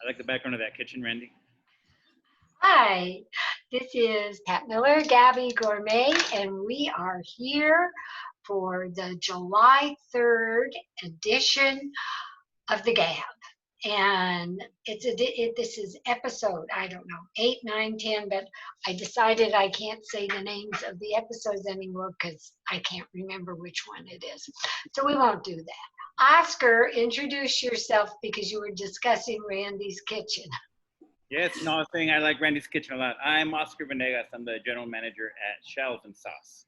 I like the background of that kitchen, Randy. Hi, this is Pat Miller, Gabby Gourmet, and we are here for the July 3rd edition of the Gabb. And this is episode, I don't know, 8, 9, 10, but I decided I can't say the names of the episodes anymore because I can't remember which one it is. So we won't do that. Oscar, introduce yourself because you were discussing Randy's kitchen. Yes, no, I was saying I like Randy's Kitchen a lot. I'm Oscar Venegas. I'm the general manager at Shells and Sauce.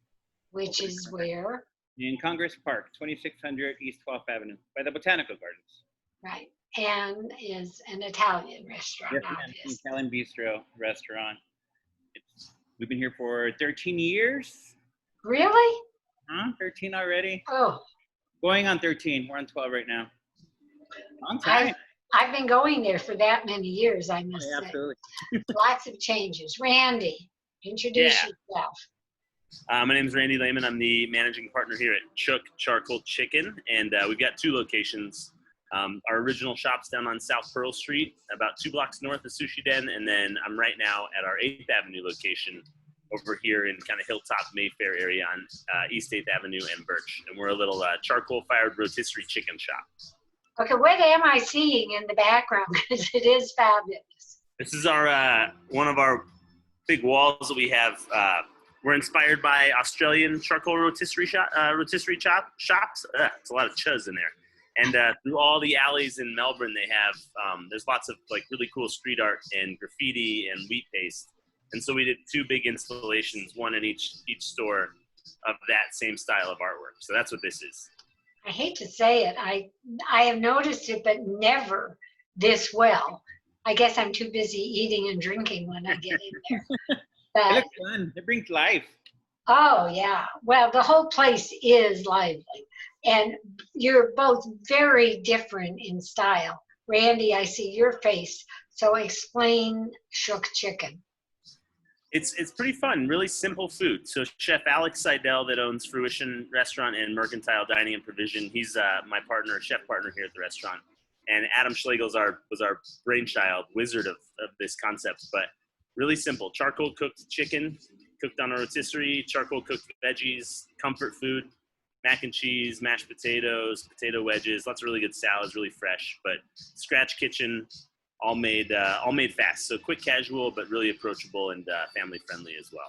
Which is where? In Congress Park, 2600 East 12th Avenue, by the Botanical Gardens. Right. And is an Italian restaurant, Yes, obviously. an Italian bistro restaurant. We've been here for 13 years. Really? 13 already? Oh. Going on 13. We're on 12 right now. On time. I've been going there for that many years, I must say. Absolutely. Lots of changes. Randy, introduce yourself. My name is Randy Layman. I'm the managing partner here at Chook Charcoal Chicken, and we've got 2 locations. Our original shop's down on South Pearl Street, about 2 blocks north of Sushi Den, and then I'm right now at our 8th Avenue location over here in kind of Hilltop, Mayfair area on East 8th Avenue and Birch. And we're a little charcoal-fired rotisserie chicken shop. Okay, what am I seeing in the background? Because it is fabulous. This is our one of our big walls that we have. We're inspired by Australian charcoal rotisserie shops. It's a lot of chuzz in there. And through all the alleys in Melbourne, they have there's lots of like really cool street art and graffiti and wheat paste. And so we did 2 big installations, one in each store of that same style of artwork. So that's what this is. I hate to say it, I have noticed it, but never this well. I guess I'm too busy eating and drinking when I get in there. But, it looks fun. It brings life. Oh, yeah. Well, the whole place is lively. And you're both very different in style. Randy, I see your face. So explain Chook Chicken. It's pretty fun, really simple food. So Chef Alex Seidel that owns Fruition Restaurant and Mercantile Dining and Provision, he's my partner, chef partner here at the restaurant. And Adam Schlegel was our brainchild, wizard of this concept. But really simple, charcoal cooked chicken, cooked on a rotisserie, charcoal cooked veggies, comfort food, mac and cheese, mashed potatoes, potato wedges, lots of really good salads, really fresh. But scratch kitchen, all made fast. So quick, casual, but really approachable and family friendly as well.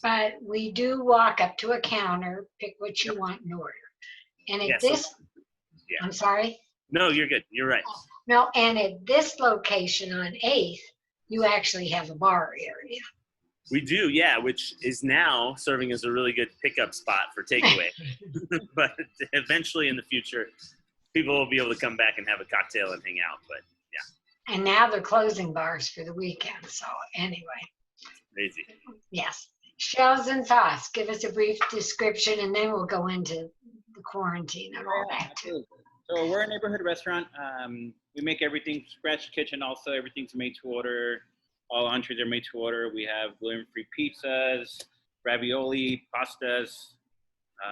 But we do walk up to a counter, pick what you want and order. And at I'm sorry? No, you're good. You're right. No, and at this location on 8th, you actually have a bar area. We do, yeah, which is now serving as a really good pickup spot for takeaway. But eventually in the future, people will be able to come back and have a cocktail and hang out. But yeah. And now they're closing bars for the weekend. So anyway. Crazy. Yes. Shells and Sauce. Give us a brief description, and then we'll go into the quarantine and all that too. So we're a neighborhood restaurant. We make everything scratch kitchen. Also, everything's made to order. All entrees are made to order. We have gluten-free pizzas, ravioli, pastas.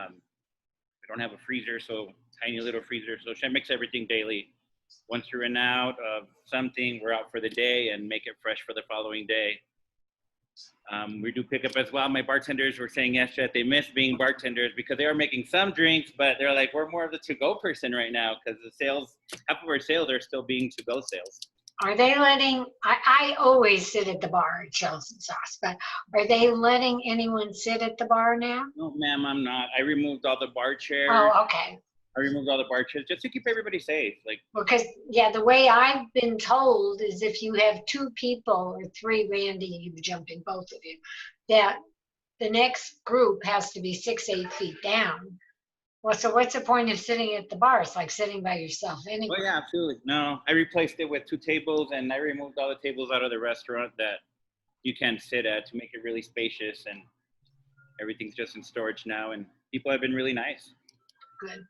We don't have a freezer, so tiny little freezer. So I mix everything daily. Once we run out of something, we're out for the day and make it fresh for the following day. We do pick up as well. My bartenders were saying yesterday that they miss being bartenders because they are making some drinks, but they're like, we're more of the to-go person right now because the sales, half of our sales are still being to-go sales. Are they letting, I always sit at the bar at Shells and Sauce, but are they letting anyone sit at the bar now? No, ma'am, I'm not. I removed all the bar chairs. Oh, okay. I removed all the bar chairs just to keep everybody safe. Because, yeah, the way I've been told is if you have 2 people or 3, Randy, you jumping, both of you, that the next group has to be 6, 8 feet down. Well, so what's the point of sitting at the bar? It's like sitting by yourself anyway. Oh, yeah, absolutely. No, I replaced it with 2 tables, and I removed all the tables out of the restaurant that you can't sit at to make it really spacious, and everything's just in storage now, and people have been really nice. Good.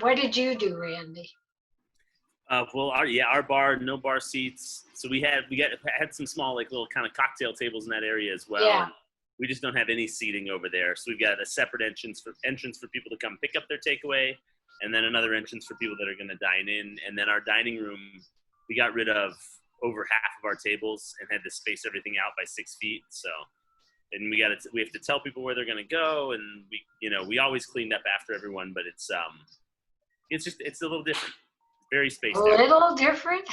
What did you do, Randy? Well, our bar, no bar seats. So we had some small, like little kind of cocktail tables in that area as well. Yeah. We just don't have any seating over there. So we've got a separate entrance for people to come pick up their takeaway, and then another entrance for people that are going to dine in. And then our dining room, we got rid of over half of our tables and had to space everything out by 6 feet. So, and we have to tell people where they're going to go, and we always cleaned up after everyone, but it's a little different, very spaced A out. little different.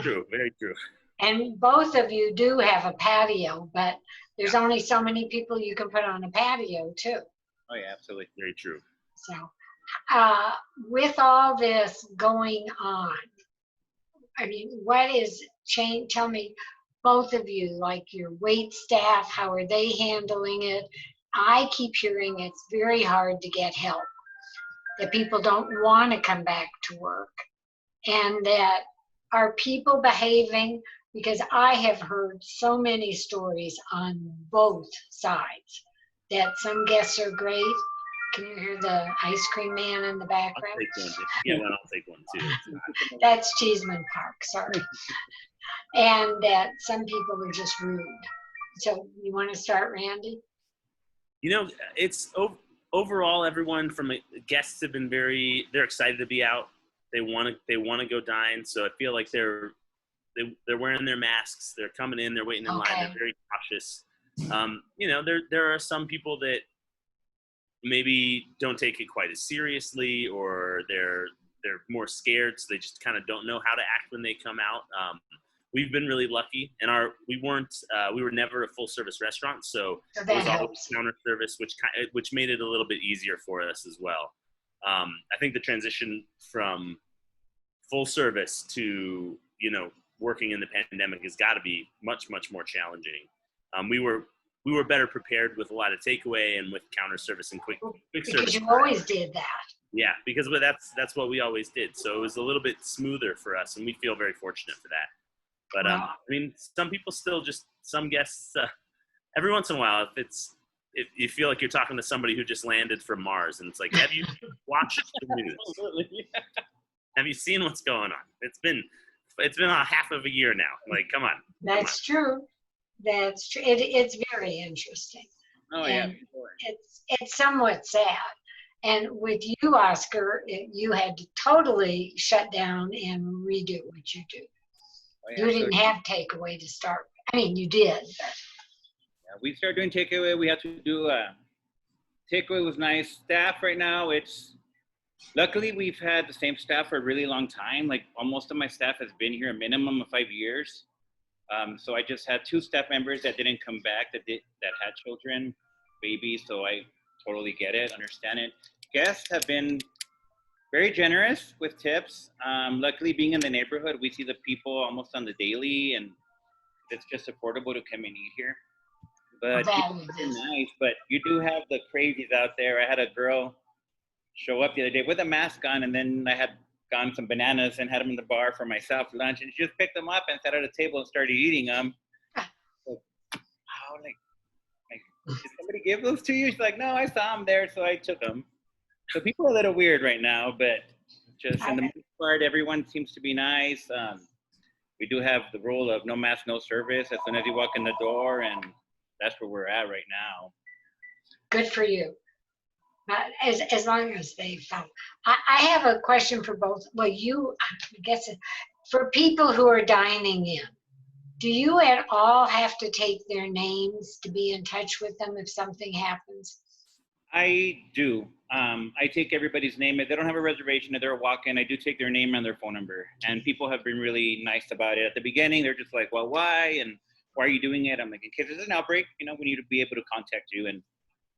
True, very true. And both of you do have a patio, but there's only so many people you can put on a patio too. Oh yeah, absolutely. Very true. So, with all this going on, I mean, what is change? Tell me, both of you, like your wait staff, how are they handling it? I keep hearing it's very hard to get help, that people don't want to come back to work, and that are people behaving, because I have heard so many stories on both sides that some guests are great. Can you hear the ice cream man in the background? I'll take one. If you get one, I'll take one too. That's Cheeseman Park, sorry. And that some people are just rude. So you want to start, Randy? It's overall, everyone from guests have been they're excited to be out. They want to go dine. So I feel like they're wearing their masks. They're coming in. They're waiting in line. They're very cautious. There are some people that maybe don't take it quite as seriously, or they're more scared, so they just kind of don't know how to act when they come out. We've been really lucky, and we were never a full service restaurant, so it was always counter service, which made it a little bit easier for us as well. I think the transition from full service to working in the pandemic has got to be much, much more challenging. We were better prepared with a lot of takeaway and with counter service and quick service. Because you always did that. Yeah, because that's what we always did. So it was a little bit smoother for us, and we feel very fortunate for that. But Wow. some people still some guests, every once in a while, if you feel like you're talking to somebody who just landed from Mars, and it's like, have you watched the news? Have you seen what's going on? It's been a half of a year now. Like, come on. That's true. That's true. It's very interesting. Oh yeah. And it's somewhat sad. And with you, Oscar, you had to totally shut down and redo what you do. Oh, yeah. You didn't have takeaway to start with. I mean, you did. But. Yeah, we started doing takeaway. We had to do takeaway was nice. Staff right now, luckily we've had the same staff for a really long time. Like almost of my staff has been here a minimum of 5 years. So I just had 2 staff members that didn't come back that had children, babies. So I totally get it, understand it. Guests have been very generous with tips. Luckily, being in the neighborhood, we see the people almost on the daily, and it's just affordable to come and eat here. But people are nice. But you do have the crazies out there. I had a girl show up the other day with a mask on, and then I had gotten some bananas and had them in the bar for myself for lunch, and she just picked them up and sat at a table and started eating them. Did somebody give those to you? She's like, no, I saw them there, so I took them. So people are a little weird right now, but just in the most part, everyone seems to be nice. We do have the rule of no mask, no service as soon as you walk in the door, and that's where we're at right now. Good for you. As long as they follow. I have a question for both. Well, I guess for people who are dining in, do you at all have to take their names to be in touch with them if something happens? I do. I take everybody's name. If they don't have a reservation, if they're a walk-in, I do take their name and their phone number. And people have been really nice about it. At the beginning, they're just like, well, why? And why are you doing it? I'm like, in case there's an outbreak, we need to be able to contact you. And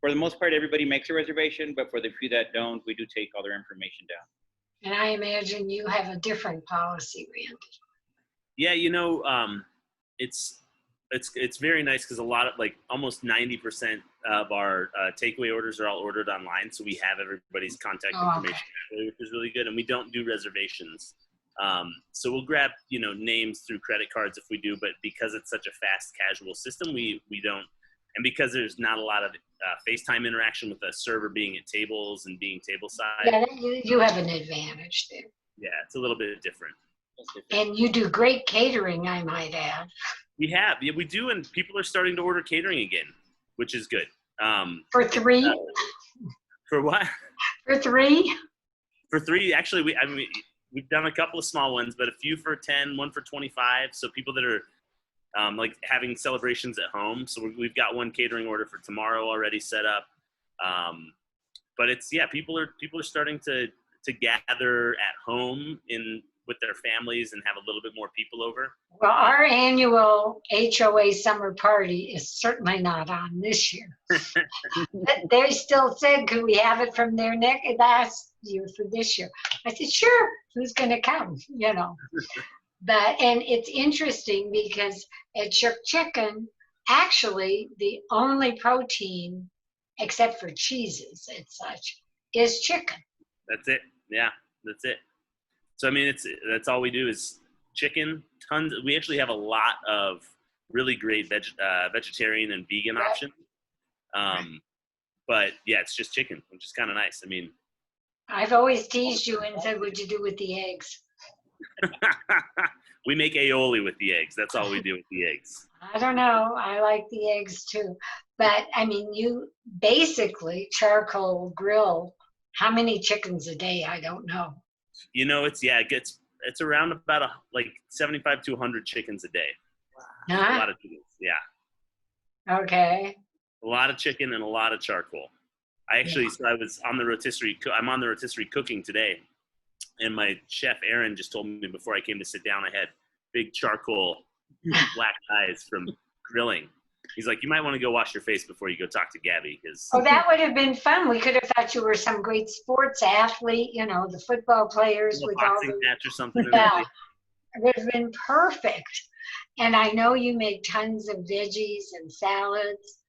for the most part, everybody makes a reservation, but for the few that don't, we do take all their information down. And I imagine you have a different policy, Randy. Yeah, it's very nice because a lot of almost 90% of our takeaway orders are all ordered online, so we have everybody's contact information, which is really good, and we don't do reservations. So we'll grab names through credit cards if we do, but because it's such a fast casual system, we don't. And because there's not a lot of FaceTime interaction with the server being at tables and being table side. Yeah, you have an advantage there. Yeah, it's a little bit different. And you do great catering, I might add. We do, and people are starting to order catering again, which is good. For 3? For what? For 3? For 3, actually, we've done a couple of small ones, but a few for 10, one for 25. So people that are like having celebrations at home. So we've got one catering order for tomorrow already set up. But it's, yeah, people are starting to gather at home with their families and have a little bit more people over. Well, our annual HOA summer party is certainly not on this year. But they still said, could we have it from their last year for this year? I said, sure, who's going to come, you know? And it's interesting because at Chook Chicken, actually, the only protein, except for cheeses and such, is chicken. That's it. Yeah, that's it. So, I mean, that's all we do is chicken. Tons. We actually have a lot of really great vegetarian and vegan options. But yeah, it's just chicken, which is kind of nice. I mean, I've always teased you and said, what'd you do with the eggs? we make aioli with the eggs. That's all we do with the eggs. I don't know. I like the eggs too. But I mean, you basically charcoal grill how many chickens a day? I don't know. You know, it's around about like 75 to 100 chickens a day. Huh? A lot of chickens. Yeah. Okay. A lot of chicken and a lot of charcoal. So I was on the rotisserie. I'm on the rotisserie cooking today, and my chef Aaron just told me before I came to sit down, I had big charcoal black eyes from grilling. He's like, you might want to go wash your face before you go talk to Gabby, because. Oh, that would have been fun. We could have thought you were some great sports athlete, you know, the football players with all the match or something. Yeah, it would have been perfect. And I know you make tons of veggies and salads,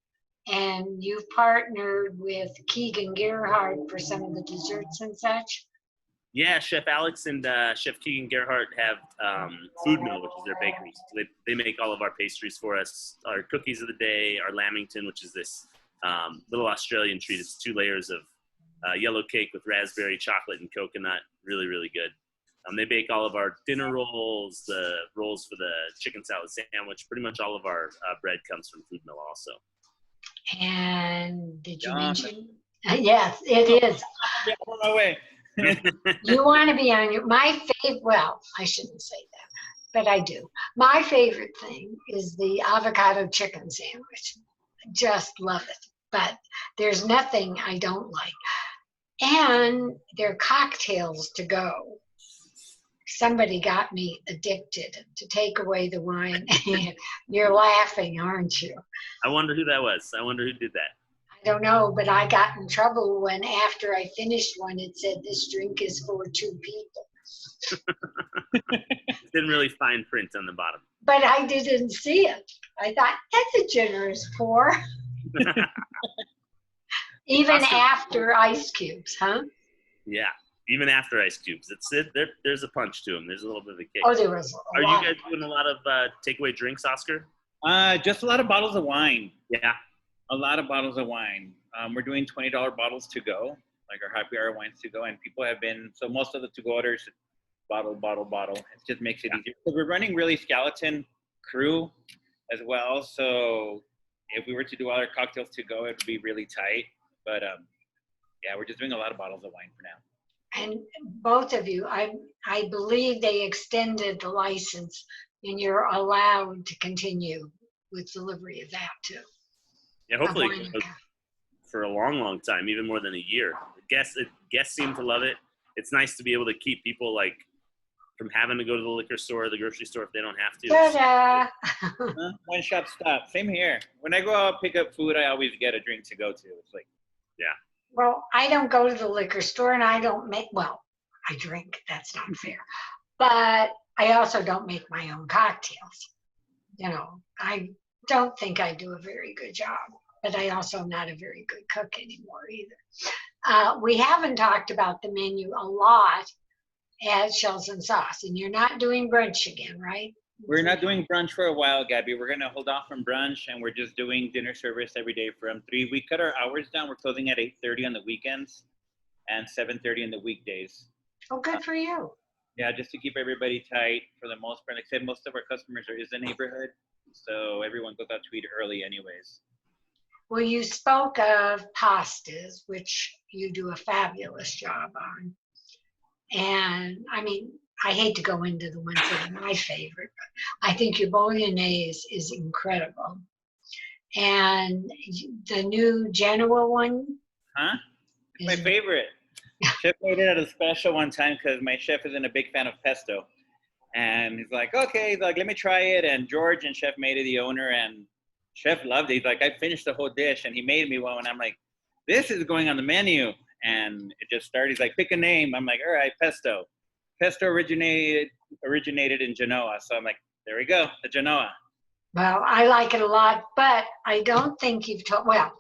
and you've partnered with Keegan Gerhardt for some of the desserts and such. Yeah, Chef Alex and Chef Keegan Gerhardt have Food Mill, which is their bakery. So they make all of our pastries for us, our cookies of the day, our lamington, which is this little Australian treat. It's 2 layers of yellow cake with raspberry, chocolate, and coconut. Really, really good. They bake all of our dinner rolls, the rolls for the chicken salad sandwich. Pretty much all of our bread comes from Food Mill also. And did you mention? Yes, it is. Yeah, on my way. You want to be on my favorite, well, I shouldn't say that, but I do. My favorite thing is the avocado chicken sandwich. Just love it. But there's nothing I don't like. And their cocktails to go. Somebody got me addicted to take away the wine. You're laughing, aren't you? I wonder who that was. I wonder who did that. I don't know, but I got in trouble when after I finished one, it said this drink is for 2 people. Didn't really fine print on the bottom. But I didn't see it. I thought, that's a generous pour. Even after ice cubes, huh? Yeah, even after ice cubes. There's a punch to them. There's a little bit of a kick. Oh, there was a lot. Are you guys doing a lot of takeaway drinks, Oscar? Just a lot of bottles of wine. Yeah. A lot of bottles of wine. We're doing $20 bottles to go, like our happy hour wines to go, and people have been, so most of the to-go orders, bottle. It just makes it easier. So we're running really skeleton crew as well, so if we were to do all our cocktails to go, it would be really tight, but yeah, we're just doing a lot of bottles of wine for now. And both of you, I believe they extended the license, and you're allowed to continue with delivery of that too. Yeah, hopefully for a long, long time, even more than a year. Guests seem to love it. It's nice to be able to keep people like from having to go to the liquor store or the grocery store if they don't have to. Ta-da! One shop stop. Same here. When I go out pick up food, I always get a drink to go to. It's like, yeah. Well, I don't go to the liquor store, and I don't make. Well, I drink. That's not fair. But I also don't make my own cocktails. You know, I don't think I do a very good job, but I also am not a very good cook anymore either. We haven't talked about the menu a lot at Shells and Sauce, and you're not doing brunch again, right? We're not doing brunch for a while, Gabby. We're going to hold off from brunch, and we're just doing dinner service every day from 3. We cut our hours down. We're closing at 8:30 on the weekends and 7:30 on the weekdays. Oh, good for you. Yeah, just to keep everybody tight for the most part. Like I said, most of our customers are in the neighborhood, so everyone goes out to eat early anyways. Well, you spoke of pastas, which you do a fabulous job on. And I mean, I hate to go into the ones that are my favorite, but I think your bolognese is incredible. And the new Genoa one. Huh? It's my favorite. Chef made it at a special one time because my chef isn't a big fan of pesto. And he's like, okay, he's like, let me try it. And George and Chef made it, the owner, and Chef loved it. He's like, I finished the whole dish, and he made me one. And I'm like, this is going on the menu. And it just started. He's like, pick a name. I'm like, all right, pesto. Pesto originated in Genoa. So I'm like, there we go, the Genoa. Well, I like it a lot, but I don't think you've told, well,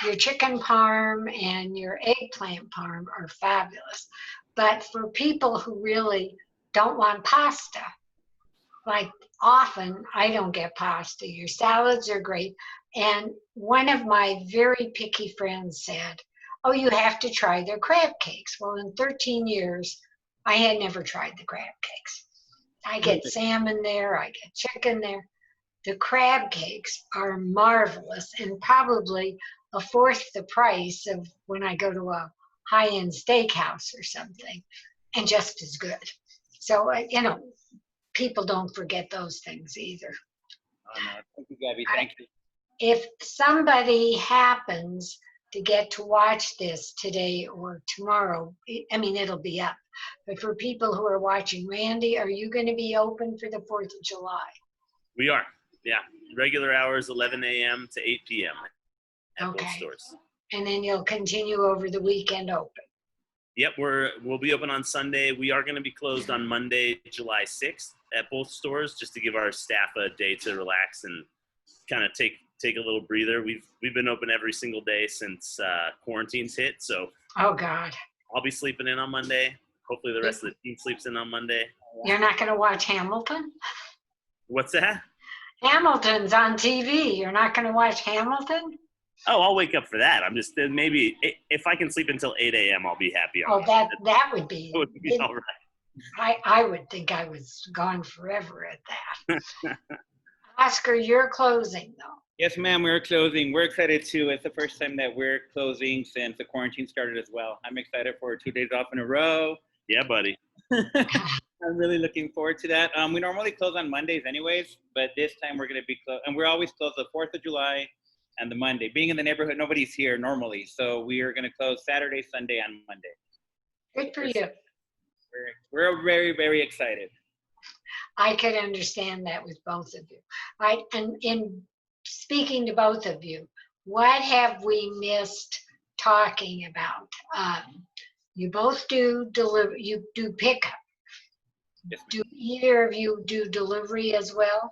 your chicken parm and your eggplant parm are fabulous. But for people who really don't want pasta, like often I don't get pasta. Your salads are great. And one of my very picky friends said, oh, you have to try their crab cakes. Well, in 13 years, I had never tried the crab cakes. I get salmon there, I get chicken there. The crab cakes are marvelous and probably a fourth the price of when I go to a high-end steakhouse or something, and just as good. So, you know, people don't forget those things either. Oh, no. Thank you, Gabby. Thank you. If somebody happens to get to watch this today or tomorrow, I mean, it'll be up. But for people who are watching, Randy, are you going to be open for the 4th of July? We are. Yeah. Regular hours, 11 a.m. to 8 p.m. at both stores. And then you'll continue over the weekend open. Yep, we'll be open on Sunday. We are going to be closed on Monday, July 6th at both stores, just to give our staff a day to relax and kind of take a little breather. We've been open every single day since quarantine's hit, so oh God, I'll be sleeping in on Monday. Hopefully the rest of the team sleeps in on Monday. You're not going to watch Hamilton? What's that? Hamilton's on TV. You're not going to watch Hamilton? Oh, I'll wake up for that. I'm just maybe if I can sleep until 8 a.m., I'll be happy. Oh, that would be. That would be all right. I would think I was gone forever at that. Oscar, you're closing though. Yes, ma'am, we're closing. We're excited too. It's the first time that we're closing since the quarantine started as well. I'm excited for 2 days off in a row. Yeah, buddy. I'm really looking forward to that. We normally close on Mondays anyways, but this time we're going to be closed. And we're always closed the 4th of July and the Monday. Being in the neighborhood, nobody's here normally. So we are going to close Saturday, Sunday, and Monday. Good for you. We're very, very excited. I could understand that with both of you. Right? And in speaking to both of you, what have we missed talking about? You both do delivery, you do pickup. Yes, do either of you do delivery as well?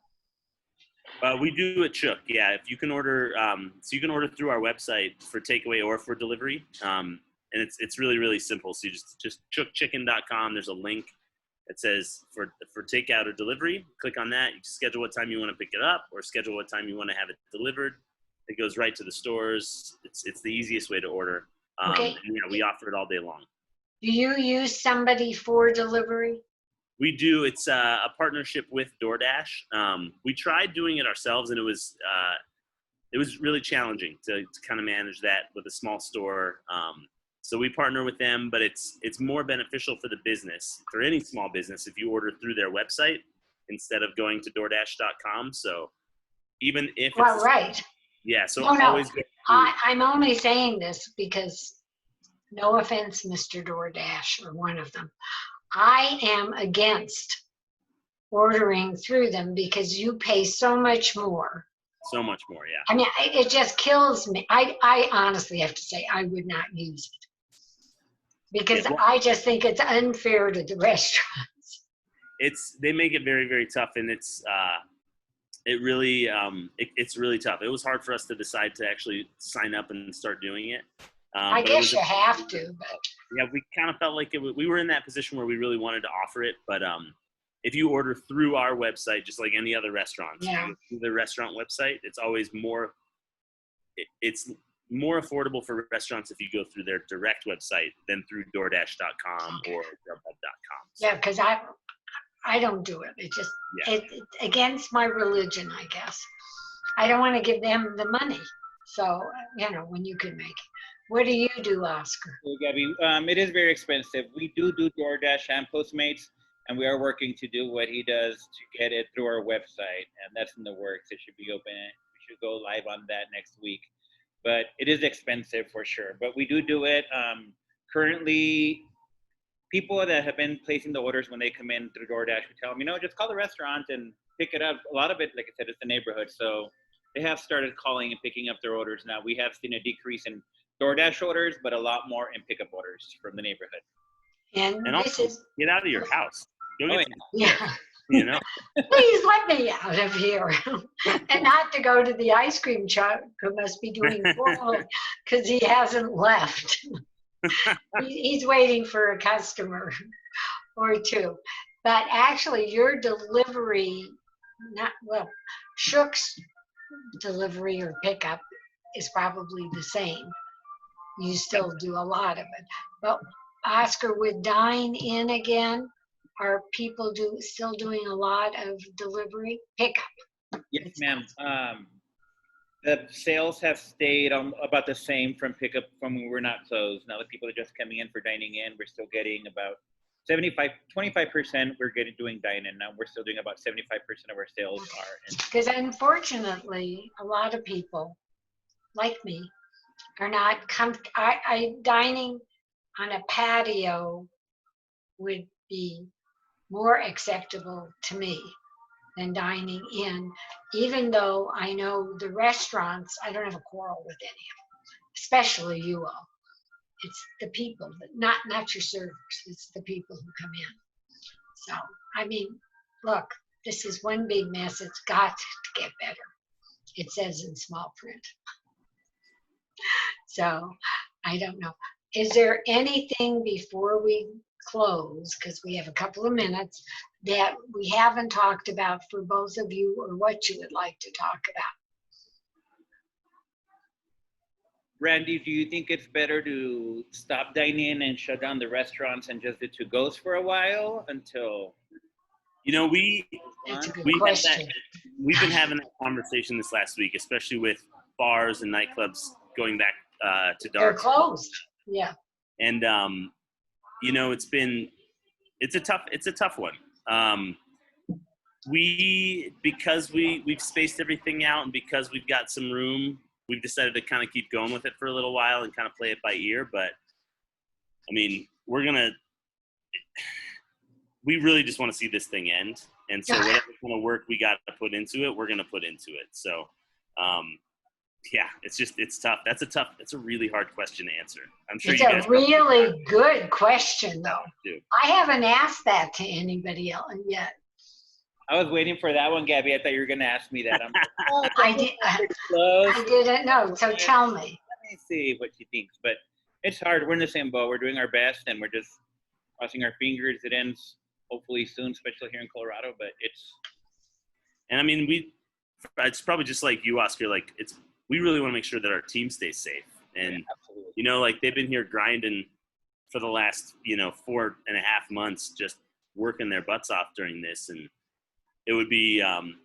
We do at Chook, yeah. If you can order, so you can order through our website for takeaway or for delivery, and it's really, really simple. So you just chookchicken.com. There's a link that says for takeout or delivery. Click on that. You schedule what time you want to pick it up, or schedule what time you want to have it delivered. It goes right to the stores. It's the easiest way to order. Okay. And, we offer it all day long. Do you use somebody for delivery? We do. It's a partnership with DoorDash. We tried doing it ourselves, and it was really challenging to kind of manage that with a small store. So we partner with them, but it's more beneficial for the business, for any small business, if you order through their website instead of going to DoorDash.com. So even if well, right. Yeah. So no. I'm only saying this because, no offense, Mr. DoorDash or one of them, I am against ordering through them because you pay so much more. So much more, yeah. I mean, it just kills me. I honestly have to say I would not use it because I just think it's unfair to the restaurants. They make it very, very tough, and it's really tough. It was hard for us to decide to actually sign up and start doing it. I guess you have to, but yeah, we kind of felt like we were in that position where we really wanted to offer it. But if you order through our website, just like any other restaurant, through the restaurant website, it's always more. It's more affordable for restaurants if you go through their direct website than through DoorDash.com or Grubhub.com. So. Yeah, because I don't do it. It just it's against my religion, I guess. I don't want to give them the money. So when you can make it. What do you do, Oscar? So, Gabby, it is very expensive. We do DoorDash and Postmates, and we are working to do what he does to get it through our website, and that's in the works. It should be open. We should go live on that next week. But it is expensive for sure. But we do it. Currently, people that have been placing the orders when they come in through DoorDash, we tell them, just call the restaurant and pick it up. A lot of it, like I said, it's the neighborhood. So they have started calling and picking up their orders now. We have seen a decrease in DoorDash orders, but a lot more in pickup orders from the neighborhood. And also, get out of your house. Go get yeah. Please let me out of here. And not to go to the ice cream truck, who must be doing poorly because he hasn't left. He's waiting for a customer or two. But actually, your delivery, Chook's delivery or pickup is probably the same. You still do a lot of it. But Oscar, with Dine In again, are people still doing a lot of delivery pickup? Yes, ma'am. The sales have stayed about the same from pickup from when we're not closed. Now that people are just coming in for dining in, we're still getting about 25% we're doing dine-in. Now we're still doing about 75% of our sales are in. Because unfortunately, a lot of people like me are not dining on a patio would be more acceptable to me than dining in, even though I know the restaurants, I don't have a quarrel with any of them, especially you all. It's the people, not your servers, it's the people who come in. So, I mean, look, this is one big mess. It's got to get better. It says in small print. So, I don't know. Is there anything before we close, because we have a couple of minutes, that we haven't talked about for both of you, or what you would like to talk about? Randy, do you think it's better to stop dining and shut down the restaurants and just do to-goes for a while until? That's a good question. We've been having that conversation this last week, especially with bars and nightclubs going back to dark. They're closed. Yeah. And it's a tough one. Because we've spaced everything out, and because we've got some room, we've decided to kind of keep going with it for a little while and kind of play it by ear. But I mean, we really just want to see this thing end. And so whatever kind of work we got to put into it, we're going to put into it. So, yeah, it's tough. That's a really hard question to answer. I'm sure it's you guys a really good question, though. Too. I haven't asked that to anybody else yet. I was waiting for that one, Gabby. I thought you were going to ask me that. I didn't know, so tell me. Let me see what she thinks. But it's hard. We're in the same boat. We're doing our best, and we're just crossing our fingers. It ends hopefully soon, especially here in Colorado. But and I mean, it's probably just like you, Oscar. Like we really want to make sure that our team stays safe. And like they've been here grinding for the last 4.5 months, just working their butts off during this, and it would be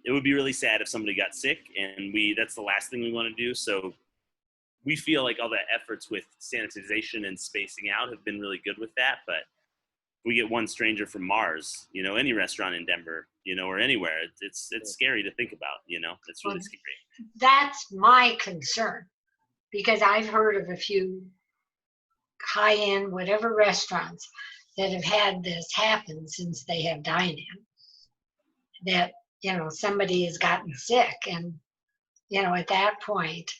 really sad if somebody got sick, and that's the last thing we want to do. So we feel like all the efforts with sanitization and spacing out have been really good with that. But if we get one stranger from Mars, any restaurant in Denver, or anywhere, it's scary to think about. It's really scary. That's my concern, because I've heard of a few high-end whatever restaurants that have had this happen since they have dine-in. That somebody has gotten sick, and at that point,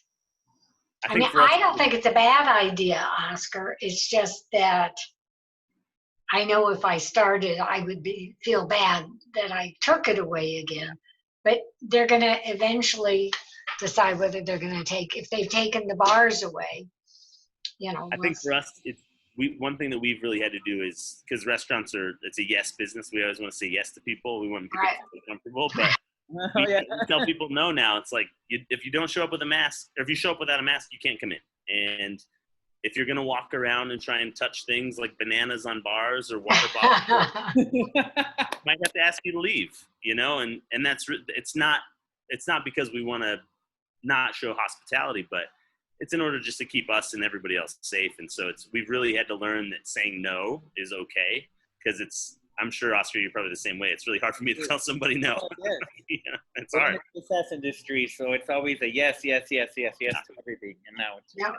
I don't think it's a bad idea, Oscar. It's just that I know if I started, I would feel bad that I took it away again. But they're going to eventually decide whether they're going to if they've taken the bars away. I think for us, one thing that we've really had to do is, because restaurants it's a yes business. We always want to say yes to people. We want people to feel comfortable, but we tell people no now. It's like, if you don't show up with a mask, or if you show up without a mask, you can't come in. And if you're going to walk around and try and touch things like bananas on bars or water bottles, might have to ask you to leave, and it's not because we want to not show hospitality, but it's in order just to keep us and everybody else safe. And so we've really had to learn that saying no is okay, because I'm sure, Oscar, you're probably the same way. It's really hard for me to tell somebody no. Oh, yes. Yeah, it's We're hard. in the success industry, so it's always a yes, yes, yes, yes, yes to everything. And now it's Now,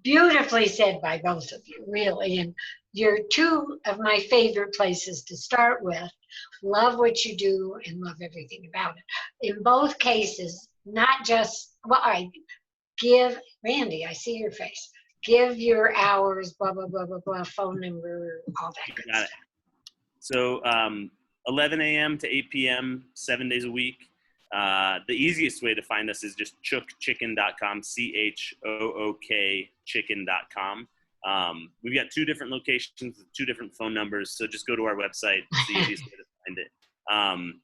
beautifully said by both of you, really. And you're two of my favorite places to start with. Love what you do and love everything about it. In both cases, not just, well, I give, Randy, I see your face. Give your hours, blah, blah, blah, blah, blah, phone number, all that good Got it. stuff. So 11 a.m. to 8 p.m., 7 days a week. The easiest way to find us is just chookchicken.com, CHOOK chicken.com. We've got 2 different locations with 2 different phone numbers, so just go to our website. It's the easiest way to find it.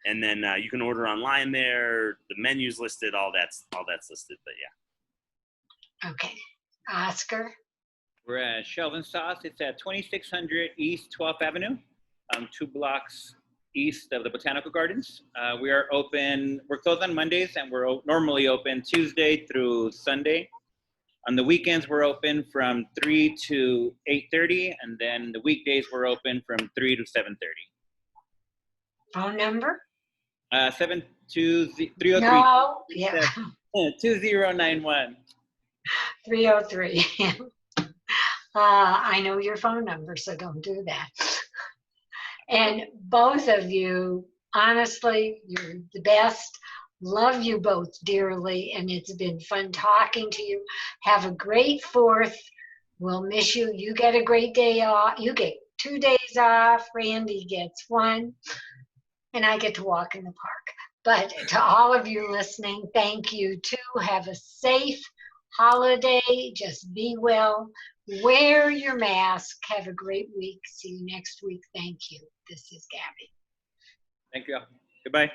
And then you can order online there. The menu's listed. All that's listed. But yeah. Okay. Oscar? We're at Shelvin Sauce. It's at 2600 East 12th Avenue, 2 blocks east of the Botanical Gardens. We're closed on Mondays, and we're normally open Tuesday through Sunday. On the weekends, we're open from 3 to 8:30, and then the weekdays we're open from 3 to 7:30. Phone number? 303. No, yeah, 2091. 303. I know your phone number, so don't do that. And both of you, honestly, you're the best. Love you both dearly, and it's been fun talking to you. Have a great 4th. We'll miss you. You get a great day off. You get 2 days off. Randy gets 1, and I get to walk in the park. But to all of you listening, thank you too. Have a safe holiday. Just be well. Wear your mask. Have a great week. See you next week. Thank you. This is Gabby. Thank you. Goodbye.